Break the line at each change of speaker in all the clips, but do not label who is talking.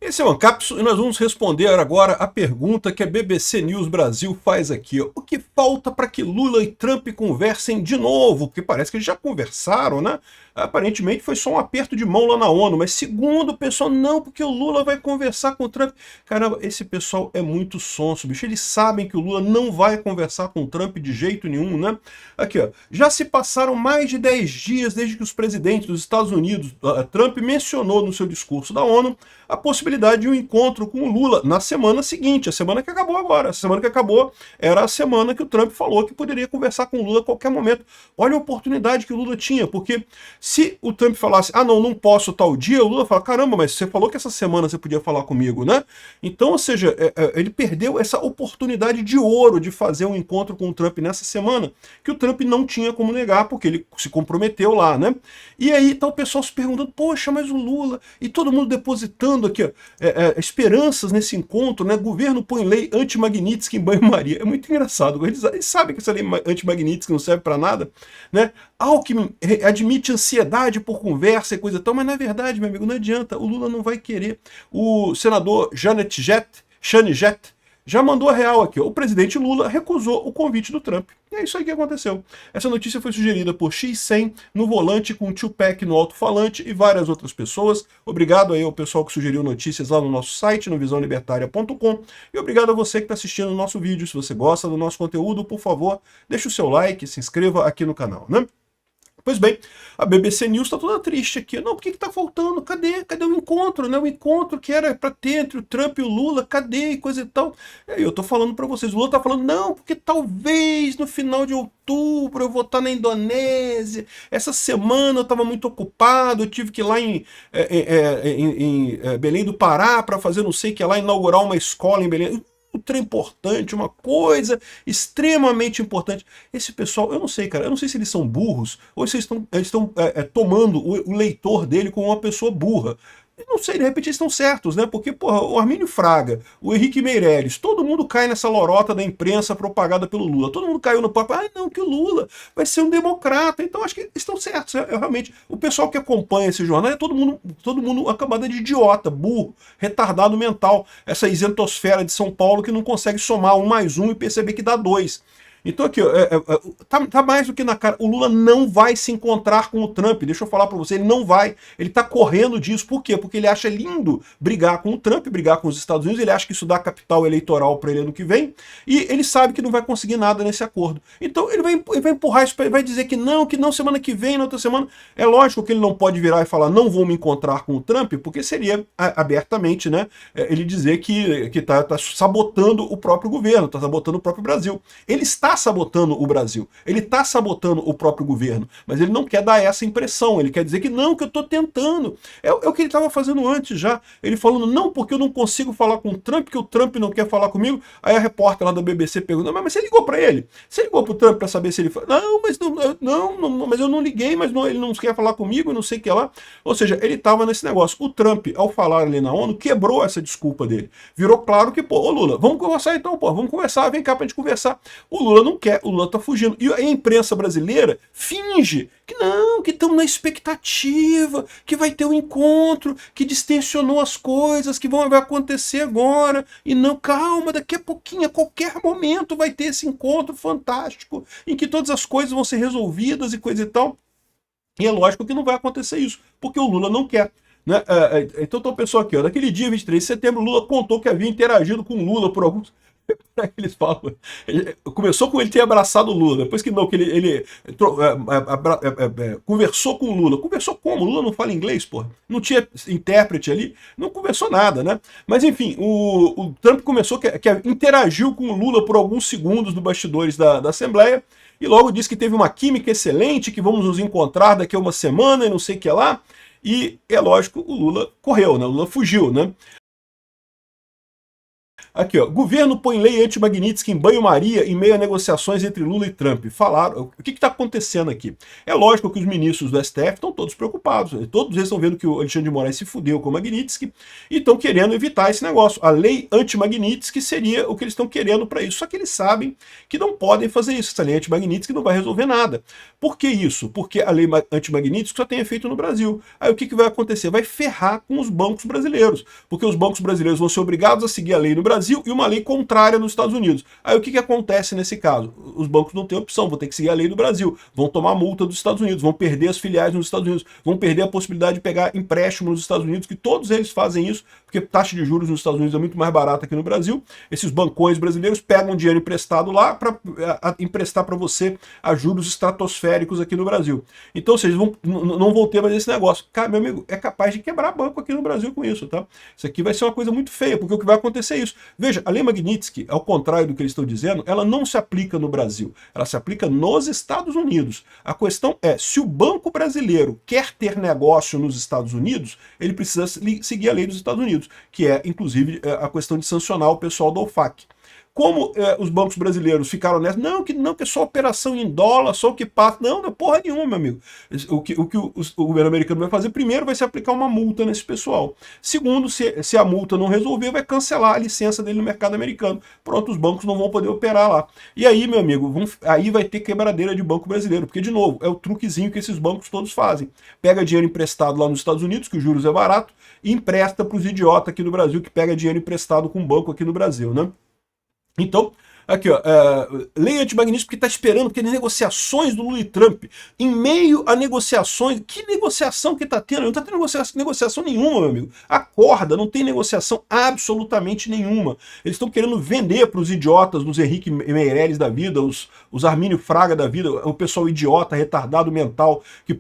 Esse é o Ancapso e nós vamos responder agora a pergunta que a BBC News Brasil faz aqui. O que falta para que Lula e Trump conversem de novo? Porque parece que eles já conversaram, né? Aparentemente foi só um aperto de mão lá na ONU, mas segundo o pessoal, não, porque o Lula vai conversar com o Trump. Caramba, esse pessoal é muito sonso, bicho. Eles sabem que o Lula não vai conversar com o Trump de jeito nenhum, né? Aqui, ó. Já se passaram mais de 10 dias desde que os presidentes dos Estados Unidos, Trump, mencionou no seu discurso da ONU a possibilidade de um encontro com o Lula na semana seguinte, a semana que acabou agora. A semana que acabou era a semana que o Trump falou que poderia conversar com o Lula a qualquer momento. Olha a oportunidade que o Lula tinha, porque se o Trump falasse, não posso tal dia, o Lula fala, caramba, mas você falou que essa semana você podia falar comigo, né? Então, ou seja, ele perdeu essa oportunidade de ouro de fazer um encontro com o Trump nessa semana, que o Trump não tinha como negar, porque ele se comprometeu lá, né? E aí tá o pessoal se perguntando, poxa, mas o Lula, e todo mundo depositando aqui, ó, esperanças nesse encontro, né? Governo põe lei anti-Magnitsky em banho-maria. É muito engraçado, eles sabem que essa lei anti-Magnitsky não serve para nada, né? Alckmin admite ansiedade por conversa e coisa e tal, mas na verdade, meu amigo, não adianta, o Lula não vai querer. O senador Janet Jet já mandou a real aqui, ó. O presidente Lula recusou o convite do Trump. E é isso aí que aconteceu. Essa notícia foi sugerida por X100 no volante com Tupac no alto-falante e várias outras pessoas. Obrigado aí ao pessoal que sugeriu notícias lá no nosso site, no visãolibertaria.com. E obrigado a você que está assistindo o nosso vídeo. Se você gosta do nosso conteúdo, por favor, deixe o seu like, se inscreva aqui no canal, né? Pois bem, a BBC News está toda triste aqui. Não, por que está faltando? Cadê? Cadê o encontro? Né? O encontro que era para ter entre o Trump e o Lula, cadê? E coisa e tal. E aí eu estou falando para vocês, o Lula está falando, não, porque talvez no final de outubro eu vou estar na Indonésia. Essa semana eu estava muito ocupado, eu tive que ir lá em Belém do Pará para fazer não sei o que lá, inaugurar uma escola em Belém. Ultra importante, uma coisa extremamente importante. Esse pessoal, eu não sei, cara, eu não sei se eles são burros ou se eles estão tomando o leitor dele como uma pessoa burra. Eu não sei, de repente eles estão certos, né? Porque, porra, o Armínio Fraga, o Henrique Meirelles, todo mundo cai nessa lorota da imprensa propagada pelo Lula. Todo mundo caiu no papo, não, que o Lula vai ser um democrata. Então acho que estão certos, realmente. O pessoal que acompanha esse jornal é todo mundo acabado de idiota, burro, retardado mental. Essa isentosfera de São Paulo que não consegue somar 1 mais 1 e perceber que dá 2. Então aqui, tá mais do que na cara, o Lula não vai se encontrar com o Trump, deixa eu falar para você, ele não vai, ele tá correndo disso, por quê? Porque ele acha lindo brigar com o Trump, brigar com os Estados Unidos, ele acha que isso dá capital eleitoral para ele ano que vem, e ele sabe que não vai conseguir nada nesse acordo. Então ele vai empurrar isso, vai dizer que não semana que vem, na outra semana. É lógico que ele não pode virar e falar, não vou me encontrar com o Trump, porque seria abertamente, né, ele dizer que tá sabotando o próprio governo, tá sabotando o próprio Brasil. Ele está sabotando o Brasil, ele está sabotando o próprio governo, mas ele não quer dar essa impressão, ele quer dizer que não, que eu estou tentando. É o que ele estava fazendo antes já, ele falando, não, porque eu não consigo falar com o Trump, porque o Trump não quer falar comigo. Aí a repórter lá da BBC pergunta, mas você ligou para ele? Você ligou para o Trump para saber se ele... Não, mas eu não liguei, mas não, ele não quer falar comigo, não sei o que lá. Ou seja, ele estava nesse negócio. O Trump, ao falar ali na ONU, quebrou essa desculpa dele. Virou claro que, ô Lula, vamos conversar então, vamos conversar, vem cá pra gente conversar. O Lula não quer, o Lula tá fugindo. E a imprensa brasileira finge que não, que estamos na expectativa, que vai ter um encontro, que distensionou as coisas, que vai acontecer agora. E não, calma, daqui a pouquinho, a qualquer momento vai ter esse encontro fantástico, em que todas as coisas vão ser resolvidas e coisa e tal. E é lógico que não vai acontecer isso, porque o Lula não quer. Né? Então, o pessoal aqui, ó, naquele dia 23 de setembro, Lula contou que havia interagido com Lula por alguns... Eles falam, começou com ele ter abraçado o Lula, depois que não, que ele conversou com o Lula. Conversou como? O Lula não fala inglês, porra. Não tinha intérprete ali, não conversou nada, né? Mas enfim, o Trump começou que interagiu com o Lula por alguns segundos nos bastidores da Assembleia, e logo disse que teve uma química excelente, que vamos nos encontrar daqui a uma semana e não sei o que lá. E é lógico, o Lula correu, né? O Lula fugiu, né? Aqui, ó. Governo põe lei anti-Magnitsky em banho-maria em meio a negociações entre Lula e Trump. Falaram. O que está acontecendo aqui? É lógico que os ministros do STF estão todos preocupados. Todos eles estão vendo que o Alexandre de Moraes se fudeu com o Magnitsky e estão querendo evitar esse negócio. A lei anti-Magnitsky seria o que eles estão querendo para isso. Só que eles sabem que não podem fazer isso. Essa lei anti-Magnitsky não vai resolver nada. Por que isso? Porque a lei anti-Magnitsky só tem efeito no Brasil. Aí o que vai acontecer? Vai ferrar com os bancos brasileiros. Porque os bancos brasileiros vão ser obrigados a seguir a lei no Brasil e uma lei contrária nos Estados Unidos. Aí o que acontece nesse caso? Os bancos não têm opção, vão ter que seguir a lei do Brasil, vão tomar multa dos Estados Unidos, vão perder as filiais nos Estados Unidos, vão perder a possibilidade de pegar empréstimo nos Estados Unidos, que todos eles fazem isso, porque taxa de juros nos Estados Unidos é muito mais barata que no Brasil. Esses bancões brasileiros pegam dinheiro emprestado lá para emprestar para você a juros estratosféricos aqui no Brasil. Então, vocês não vão ter mais esse negócio. Cara, meu amigo, é capaz de quebrar banco aqui no Brasil com isso, tá? Isso aqui vai ser uma coisa muito feia, porque o que vai acontecer é isso. Veja, a lei Magnitsky, ao contrário do que eles estão dizendo, ela não se aplica no Brasil, ela se aplica nos Estados Unidos. A questão é, se o banco brasileiro quer ter negócio nos Estados Unidos, ele precisa seguir a lei dos Estados Unidos, que é, inclusive, a questão de sancionar o pessoal do OFAC. Como os bancos brasileiros ficaram nessa, não, que é só operação em dólar, só o que passa. Não é porra nenhuma, meu amigo. O que o governo americano vai fazer, primeiro, vai se aplicar uma multa nesse pessoal. Segundo, se a multa não resolver, vai cancelar a licença dele no mercado americano. Pronto, os bancos não vão poder operar lá. E aí, meu amigo, aí vai ter quebradeira de banco brasileiro, porque, de novo, é o truquezinho que esses bancos todos fazem. Pega dinheiro emprestado lá nos Estados Unidos, que os juros é barato, e empresta para os idiotas aqui no Brasil, que pega dinheiro emprestado com banco aqui no Brasil, né? Então, aqui, ó, lei anti-Magnitsky porque está esperando, porque negociações do Lula e Trump, em meio a negociações, que negociação que está tendo? Não está tendo negociação nenhuma, meu amigo. Acorda, não tem negociação absolutamente nenhuma. Eles estão querendo vender para os idiotas, os Henrique Meirelles da vida, os Armínio Fraga da vida, o pessoal idiota, retardado mental, que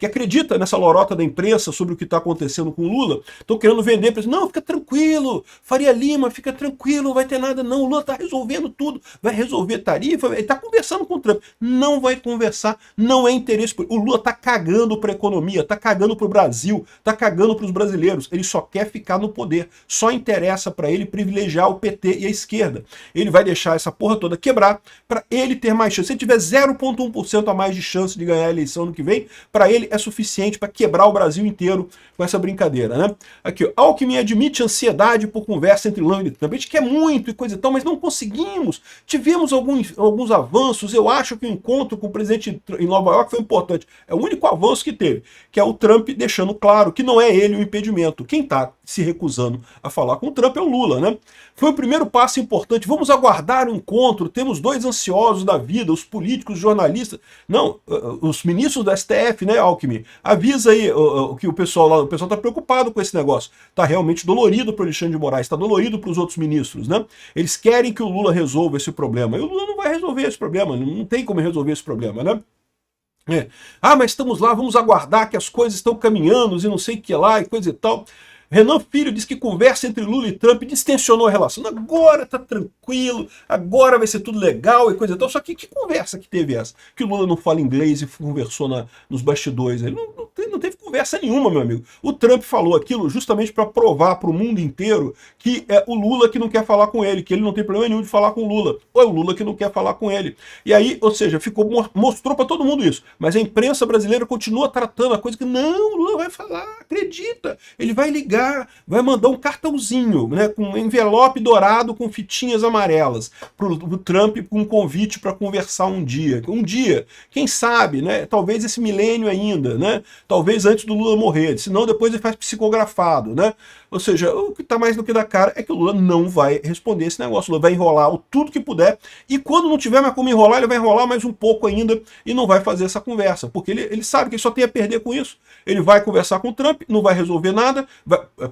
acredita nessa lorota da imprensa sobre o que está acontecendo com o Lula, estão querendo vender para eles. Não, fica tranquilo, Faria Lima, fica tranquilo, não vai ter nada não, o Lula está resolvendo tudo, vai resolver tarifa, ele está conversando com o Trump. Não vai conversar, não é interesse. O Lula está cagando para a economia, está cagando para o Brasil, está cagando para os brasileiros, ele só quer ficar no poder, só interessa para ele privilegiar o PT e a esquerda. Ele vai deixar essa porra toda quebrar para ele ter mais chance. Se ele tiver 0,1% a mais de chance de ganhar a eleição no que vem, para ele é suficiente para quebrar o Brasil inteiro com essa brincadeira, né? Aqui, ó, Alckmin admite ansiedade por conversa entre Lula e Trump. A gente quer muito e coisa e tal, mas não conseguimos. Tivemos alguns avanços. Eu acho que o encontro com o presidente em Nova York foi importante. É o único avanço que teve, que é o Trump deixando claro que não é ele o impedimento. Quem está se recusando a falar com o Trump é o Lula, né? Foi o primeiro passo importante. Vamos aguardar o encontro. Temos dois ansiosos da vida, os políticos, os jornalistas. Não, os ministros do STF, né, Alckmin? Avisa aí que o pessoal lá, o pessoal está preocupado com esse negócio. Está realmente dolorido para o Alexandre de Moraes, está dolorido para os outros ministros, né? Eles querem que o Lula resolva esse problema. E o Lula não vai resolver esse problema, não tem como resolver esse problema, né? Ah, mas estamos lá, vamos aguardar que as coisas estão caminhando e não sei o que lá e coisa e tal. Renan Filho diz que conversa entre Lula e Trump distensionou a relação. Agora tá tranquilo, agora vai ser tudo legal e coisa e tal. Só que conversa que teve essa? Que o Lula não fala inglês e conversou nos bastidores. Ele não teve conversa nenhuma, meu amigo. O Trump falou aquilo justamente para provar para o mundo inteiro que é o Lula que não quer falar com ele, que ele não tem problema nenhum de falar com o Lula. Ou é o Lula que não quer falar com ele. E aí, ou seja, mostrou para todo mundo isso. Mas a imprensa brasileira continua tratando a coisa que não, o Lula vai falar, acredita. Ele vai ligar, vai mandar um cartãozinho, né, com um envelope dourado com fitinhas amarelas pro Trump com um convite para conversar um dia. Um dia, quem sabe, né? Talvez esse milênio ainda, né? Talvez antes do Lula morrer, senão depois ele faz psicografado, né? Ou seja, o que está mais do que da cara é que o Lula não vai responder esse negócio. O Lula vai enrolar o tudo que puder e quando não tiver mais como enrolar, ele vai enrolar mais um pouco ainda e não vai fazer essa conversa, porque ele sabe que ele só tem a perder com isso. Ele vai conversar com o Trump, não vai resolver nada,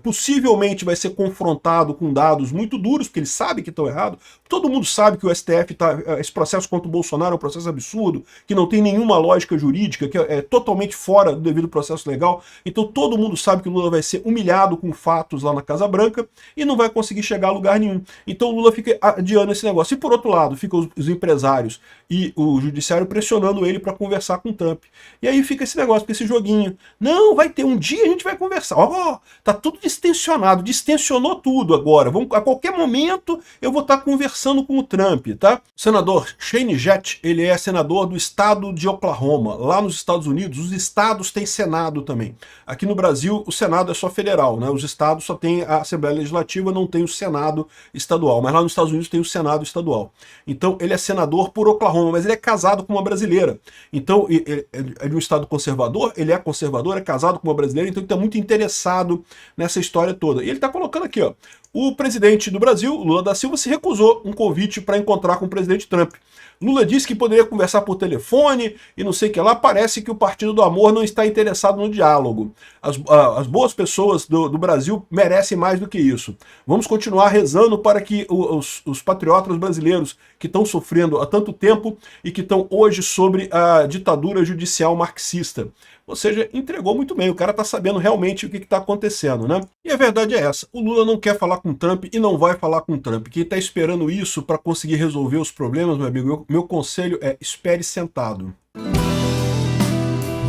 possivelmente vai ser confrontado com dados muito duros, porque ele sabe que estão errados. Todo mundo sabe que o STF esse processo contra o Bolsonaro é um processo absurdo, que não tem nenhuma lógica jurídica, que é totalmente fora do devido processo legal. Então todo mundo sabe que o Lula vai ser humilhado com o fato contatos lá na Casa Branca e não vai conseguir chegar a lugar nenhum. Então o Lula fica adiando esse negócio. E por outro lado, ficam os empresários e o judiciário pressionando ele para conversar com o Trump. E aí fica esse negócio, fica esse joguinho. Não, vai ter um dia, a gente vai conversar. Ó, tá tudo distensionado, distensionou tudo agora. A qualquer momento eu vou estar conversando com o Trump, tá? O senador Shane Jett, ele é senador do estado de Oklahoma. Lá nos Estados Unidos, os estados têm Senado também. Aqui no Brasil, o Senado é só federal, né? Os estados só têm a Assembleia Legislativa, não tem o Senado estadual. Mas lá nos Estados Unidos tem o Senado estadual. Então, ele é senador por Oklahoma, mas ele é casado com uma brasileira. Então, ele é de um estado conservador, ele é conservador, é casado com uma brasileira, então ele está muito interessado nessa história toda. E ele está colocando aqui, ó, o presidente do Brasil, Lula da Silva, se recusou um convite para encontrar com o presidente Trump. Lula disse que poderia conversar por telefone e não sei o que lá. Parece que o Partido do Amor não está interessado no diálogo. As boas pessoas do Brasil merecem mais do que isso. Vamos continuar rezando para que os patriotas brasileiros que estão sofrendo há tanto tempo e que estão hoje sobre a ditadura judicial marxista. Ou seja, entregou muito bem, o cara tá sabendo realmente o que está acontecendo, né? E a verdade é essa, o Lula não quer falar com o Trump e não vai falar com o Trump. Quem está esperando isso para conseguir resolver os problemas, meu amigo, meu conselho é espere sentado.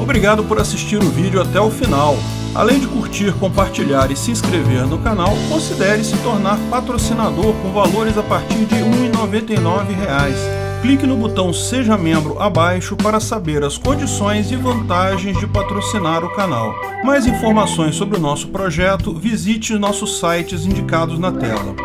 Obrigado por assistir o vídeo até o final. Além de curtir, compartilhar e se inscrever no canal, considere se tornar patrocinador com valores a partir de R$ 1,99. Clique no botão Seja Membro abaixo para saber as condições e vantagens de patrocinar o canal. Mais informações sobre o nosso projeto, visite nossos sites indicados na tela.